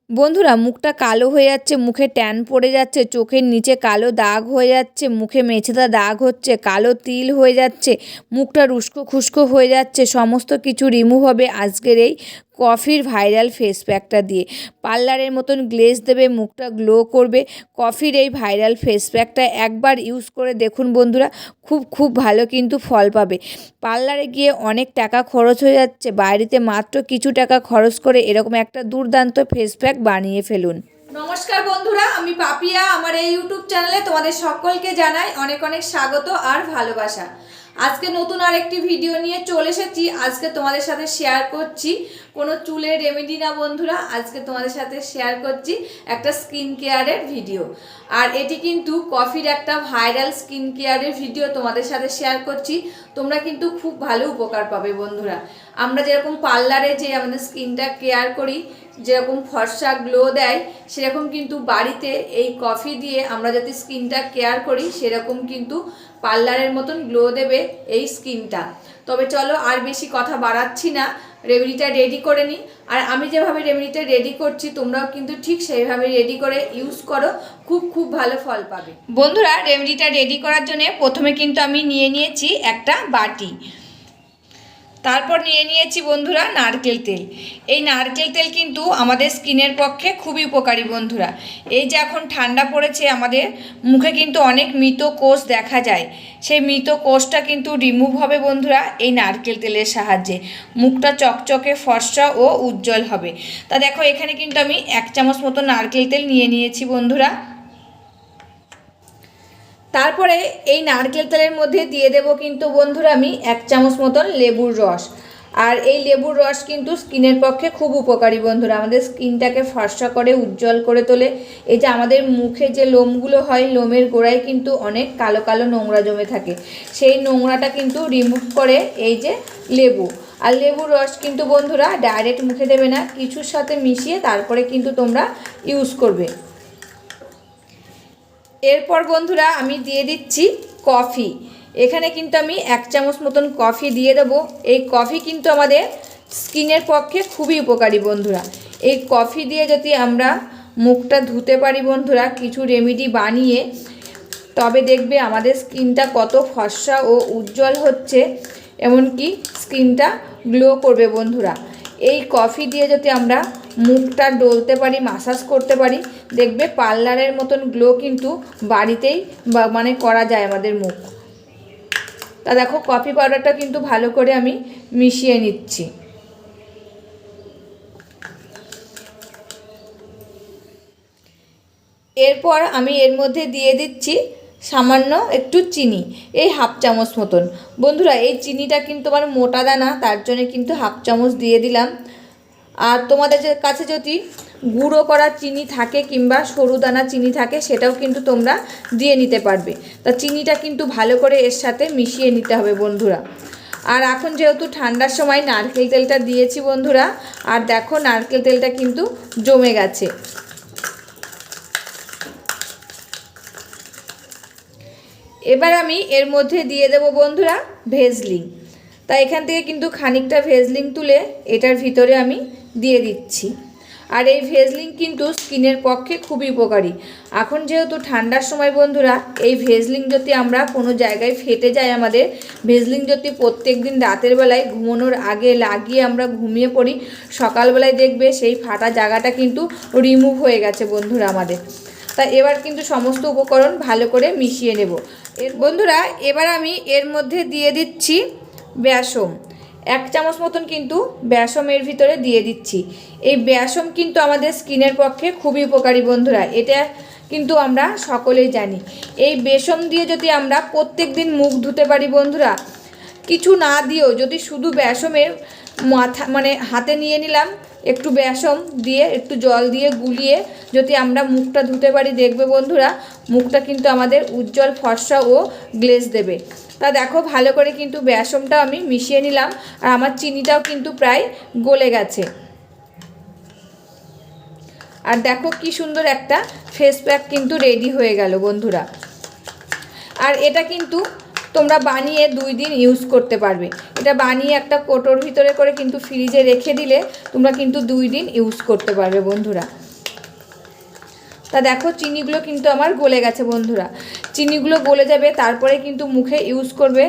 বন্ধুরা, মুখটা কালো হয়ে যাচ্ছে, মুখে ট্যান পড়ে যাচ্ছে, চোখের নিচে কালো দাগ হয়ে যাচ্ছে, মুখে মেছেদা দাগ হচ্ছে, কালো তিল হয়ে যাচ্ছে, মুখটা উস্কো খুস্কো হয়ে যাচ্ছে, সমস্ত কিছু রিমুভ হবে আজকের এই কফির ভাইরাল ফেস প্যাকটা দিয়ে। পার্লারের মতন গ্লেজ দেবে, মুখটা গ্লো করবে। কফির এই ভাইরাল ফেস প্যাকটা একবার ইউজ করে দেখুন বন্ধুরা, খুব ভালো কিন্তু ফল পাবে। পার্লারে গিয়ে অনেক টাকা খরচ হয়ে যাচ্ছে, বাড়িতে মাত্র কিছু টাকা খরচ করে এরকম একটা দুর্দান্ত ফেস প্যাক বানিয়ে ফেলুন। নমস্কার বন্ধুরা, আমি পাপিয়া। আমার এই ইউটিউব চ্যানেলে তোমাদের সকলকে জানাই অনেক অনেক স্বাগত আর ভালোবাসা। আজকে নতুন আরেকটি ভিডিও নিয়ে চলে এসেছি। আজকে তোমাদের সাথে শেয়ার করছি কোনো চুলের রেমেডি না বন্ধুরা, আজকে তোমাদের সাথে শেয়ার করছি একটা স্কিন কেয়ারের ভিডিও। আর এটি কিন্তু কফির একটা ভাইরাল স্কিন কেয়ারের ভিডিও তোমাদের সাথে শেয়ার করছি। তোমরা কিন্তু খুব ভালো উপকার পাবে বন্ধুরা। আমরা যেরকম পার্লারে যে আমাদের স্কিনটা কেয়ার করি, যেরকম ফর্সা গ্লো দেয়, সেরকম কিন্তু বাড়িতে এই কফি দিয়ে আমরা যাতে স্কিনটা কেয়ার করি, সেরকম কিন্তু পার্লারের মতন গ্লো দেবে এই স্কিনটা। তবে চলো আর বেশি কথা বাড়াচ্ছি না, রেমেডিটা রেডি করে নিই। আর আমি যেভাবে রেমেডিটা রেডি করছি তোমরাও কিন্তু ঠিক সেইভাবে রেডি করে ইউজ করো, খুব ভালো ফল পাবে বন্ধুরা। রেমেডিটা রেডি করার জন্য প্রথমে কিন্তু আমি নিয়েছি একটা বাটি, তারপর নিয়েছি বন্ধুরা নারকেল তেল। এই নারকেল তেল কিন্তু আমাদের স্কিনের পক্ষে খুবই উপকারী বন্ধুরা। এই যে এখন ঠান্ডা পড়েছে, আমাদের মুখে কিন্তু অনেক মৃত কোষ দেখা যায়, সেই মৃত কোষটা কিন্তু রিমুভ হবে বন্ধুরা এই নারকেল তেলের সাহায্যে। মুখটা চকচকে ফর্সা ও উজ্জ্বল হবে। তা দেখো, এখানে কিন্তু আমি 1 চামচ মতো নারকেল তেল নিয়েছি বন্ধুরা। তারপরে এই নারকেল তেলের মধ্যে দিয়ে দেব কিন্তু বন্ধুরা আমি 1 চামচ মতন লেবুর রস। আর এই লেবুর রস কিন্তু স্কিনের পক্ষে খুব উপকারী বন্ধুরা, আমাদের স্কিনটাকে ফর্সা করে উজ্জ্বল করে তোলে। এই যে আমাদের মুখে যে লোমগুলো হয়, লোমের গোড়ায় কিন্তু অনেক কালো কালো নোংরা জমে থাকে, সেই নোংরাটা কিন্তু রিমুভ করে এই যে লেবু। আর লেবুর রস কিন্তু বন্ধুরা ডাইরেক্ট মুখে দেবে না, কিছুর সাথে মিশিয়ে তারপরে কিন্তু তোমরা ইউজ করবে। এরপর বন্ধুরা আমি দিয়ে দিচ্ছি কফি। এখানে কিন্তু আমি 1 চামচ মতন কফি দিয়ে দেবো। এই কফি কিন্তু আমাদের স্কিনের পক্ষে খুবই উপকারী বন্ধুরা। এই কফি দিয়ে যদি আমরা মুখটা ধুতে পারি বন্ধুরা কিছু রেমেডি বানিয়ে, তবে দেখবে আমাদের স্কিনটা কত ফর্সা ও উজ্জ্বল হচ্ছে, এমনকি স্কিনটা গ্লো করবে বন্ধুরা। এই কফি দিয়ে যদি আমরা মুখটা ডলতে পারি, মাসাজ করতে পারি, দেখবে পার্লারের মতন গ্লো কিন্তু বাড়িতেই মানে করা যায় আমাদের মুখ। তা দেখো, কফি পাউডারটা কিন্তু ভালো করে আমি মিশিয়ে নিচ্ছি। এরপর আমি এর মধ্যে দিয়ে দিচ্ছি সামান্য একটু চিনি, এই 1/2 চামচ মতন বন্ধুরা। এই চিনিটা কিন্তু আমার মোটা দানা, তার জন্য কিন্তু 1/2 চামচ দিয়ে দিলাম। আর তোমাদের কাছে যদি গুঁড়ো করা চিনি থাকে কিংবা সরু দানা চিনি থাকে, সেটাও কিন্তু তোমরা দিয়ে নিতে পারবে। তা চিনিটা কিন্তু ভালো করে এর সাথে মিশিয়ে নিতে হবে বন্ধুরা। আর এখন যেহেতু ঠান্ডার সময় নারকেল তেলটা দিয়েছি বন্ধুরা, আর দেখো নারকেল তেলটা কিন্তু জমে গেছে। এবার আমি এর মধ্যে দিয়ে দেব বন্ধুরা ভেজলিন। তাই এখান থেকে কিন্তু খানিকটা ভেজলিন তুলে এটার ভিতরে আমি দিয়ে দিচ্ছি। আর এই ভেজলিন কিন্তু স্কিনের পক্ষে খুবই উপকারী। এখন যেহেতু ঠান্ডার সময় বন্ধুরা, এই ভেজলিন যদি আমরা কোনো জায়গায় ফেটে যায় আমাদের, ভেজলিন যদি প্রত্যেক দিন রাতের বেলায় ঘুমানোর আগে লাগিয়ে আমরা ঘুমিয়ে পড়ি, সকালবেলায় দেখবে সেই ফাটা জায়গাটা কিন্তু রিমুভ হয়ে গেছে বন্ধুরা আমাদের। তা এবার কিন্তু সমস্ত উপকরণ ভালো করে মিশিয়ে নেব বন্ধুরা। এবার আমি এর মধ্যে দিয়ে দিচ্ছি বেসম। 1 চামচ মতন কিন্তু বেসম এর ভিতরে দিয়ে দিচ্ছি। এই বেসম কিন্তু আমাদের স্কিনের পক্ষে খুবই উপকারী বন্ধুরা, এটা কিন্তু আমরা সকলেই জানি। এই বেসম দিয়ে যদি আমরা প্রত্যেক দিন মুখ ধুতে পারি বন্ধুরা, কিছু না দিয়েও যদি শুধু বেসমের মাথা মানে হাতে নিয়ে নিলাম, একটু বেসম দিয়ে একটু জল দিয়ে গুলিয়ে যদি আমরা মুখটা ধুতে পারি, দেখবে বন্ধুরা মুখটা কিন্তু আমাদের উজ্জ্বল ফর্সা ও গ্লেজ দেবে। তা দেখো, ভালো করে কিন্তু বেসমটাও আমি মিশিয়ে নিলাম, আর আমার চিনিটাও কিন্তু প্রায় গলে গেছে। আর দেখো কি সুন্দর একটা ফেস প্যাক কিন্তু রেডি হয়ে গেল বন্ধুরা। আর এটা কিন্তু তোমরা বানিয়ে 2 দিন ইউজ করতে পারবে। এটা বানিয়ে একটা কোটোর ভিতরে করে কিন্তু ফ্রিজে রেখে দিলে তোমরা কিন্তু 2 দিন ইউজ করতে পারবে বন্ধুরা। তা দেখো চিনিগুলো কিন্তু আমার গলে গেছে বন্ধুরা, চিনিগুলো গলে যাবে তারপরে কিন্তু মুখে ইউজ করবে,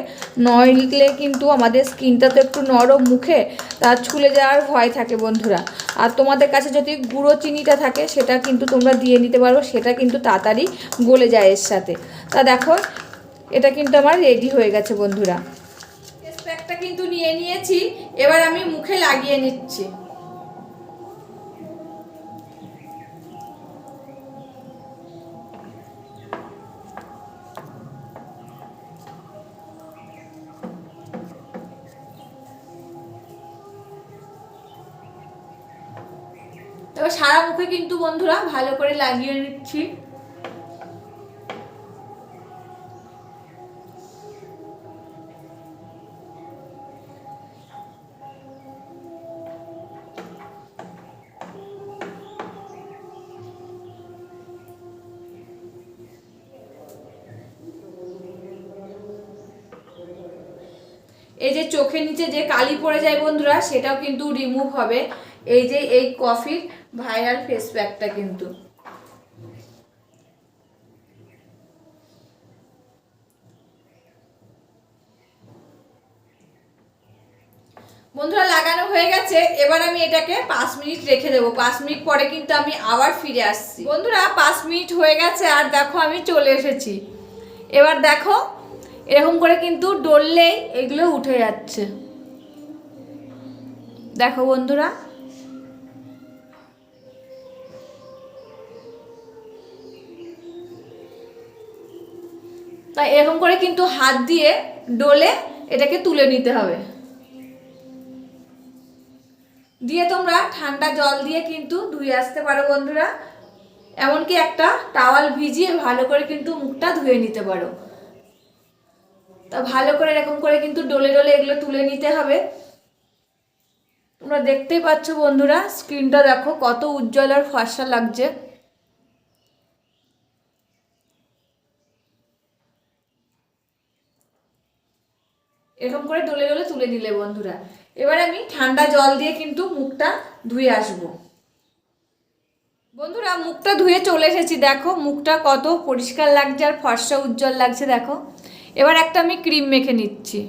নইলে কিন্তু আমাদের স্কিনটা তো একটু নরম মুখে, তার ছুলে যাওয়ার ভয় থাকে বন্ধুরা। আর তোমাদের কাছে যদি গুঁড়ো চিনিটা থাকে সেটা কিন্তু তোমরা দিয়ে নিতে পারো, সেটা কিন্তু তাড়াতাড়ি গলে যায় এর সাথে। তা দেখো এটা কিন্তু আমার রেডি হয়ে গেছে বন্ধুরা। ফেস প্যাকটা কিন্তু নিয়ে নিয়েছি, এবার আমি মুখে লাগিয়ে নিচ্ছি। এবার সারা মুখে কিন্তু বন্ধুরা ভালো করে লাগিয়ে নিচ্ছি। এই যে চোখের নিচে যে কালি পড়ে যায় বন্ধুরা, সেটাও কিন্তু রিমুভ হবে এই যে এই কফির ভাইরাল ফেস প্যাকটা কিন্তু। বন্ধুরা লাগানো হয়ে গেছে, এবার আমি এটাকে 5 মিনিট রেখে দেবো। 5 মিনিট পরে কিন্তু আমি আবার ফিরে আসছি। বন্ধুরা 5 মিনিট হয়ে গেছে আর দেখো আমি চলে এসেছি। এবার দেখো এরকম করে কিন্তু ডললেই এগুলো উঠে যাচ্ছে, দেখো বন্ধুরা। তাই এরকম করে কিন্তু হাত দিয়ে ডলে এটাকে তুলে নিতে হবে। দিয়ে তোমরা ঠান্ডা জল দিয়ে কিন্তু ধুয়ে আসতে পারো বন্ধুরা, এমনকি একটা টাওয়াল ভিজিয়ে ভালো করে কিন্তু মুখটা ধুয়ে নিতে পারো। তা ভালো করে এরকম করে কিন্তু ডলে ডলে এগুলো তুলে নিতে হবে। তোমরা দেখতেই পাচ্ছ বন্ধুরা, স্কিনটা দেখো কত উজ্জ্বল আর ফর্সা লাগছে। এরকম করে ডলে ডলে তুলে নিলে বন্ধুরা, এবার আমি ঠান্ডা জল দিয়ে কিন্তু মুখটা ধুয়ে আসবো। বন্ধুরা মুখটা ধুয়ে চলে এসেছি, দেখো মুখটা কত পরিষ্কার লাগছে আর ফর্সা উজ্জ্বল লাগছে দেখো। এবার একটা আমি ক্রিম মেখে নিচ্ছি।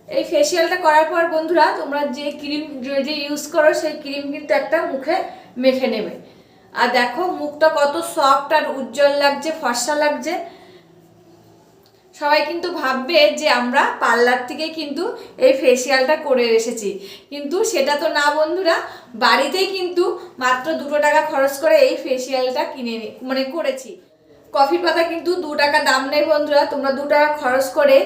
এই ফেসিয়ালটা করার পর বন্ধুরা তোমরা যে ক্রিম যে ইউজ করো সেই ক্রিম কিন্তু একটা মুখে মেখে নেবে। আর দেখো মুখটা কত সফট আর উজ্জ্বল লাগছে, ফর্সা লাগছে। সবাই কিন্তু ভাববে যে আমরা পার্লার থেকে কিন্তু এই ফেসিয়ালটা করে এসেছি, কিন্তু সেটা তো না বন্ধুরা। বাড়িতেই কিন্তু মাত্র 2 টাকা খরচ করে এই ফেসিয়ালটা কিনে করেছি। কফির পাতা কিন্তু 2 টাকা দাম নেই বন্ধুরা, তোমরা 2 টাকা খরচ করে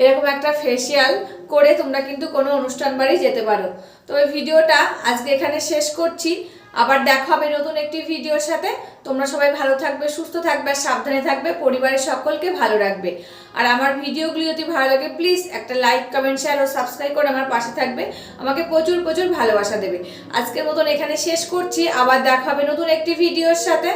এরকম একটা ফেসিয়াল করে তোমরা কিন্তু কোনো অনুষ্ঠান বাড়ি যেতে পারো। তো এই ভিডিওটা আজকে এখানে শেষ করছি, আবার দেখা হবে নতুন একটি ভিডিওর সাথে। তোমরা সবাই ভালো থাকবে, সুস্থ থাকবে, সাবধানে থাকবে, পরিবারের সকলকে ভালো রাখবে। আর আমার ভিডিওগুলি যদি ভালো লাগে প্লিজ একটা লাইক, কমেন্ট, শেয়ার ও সাবস্ক্রাইব করে আমার পাশে থাকবে, আমাকে প্রচুর প্রচুর ভালোবাসা দেবে। আজকের মতন এখানে শেষ করছি, আবার দেখা হবে নতুন একটি ভিডিওর সাথে।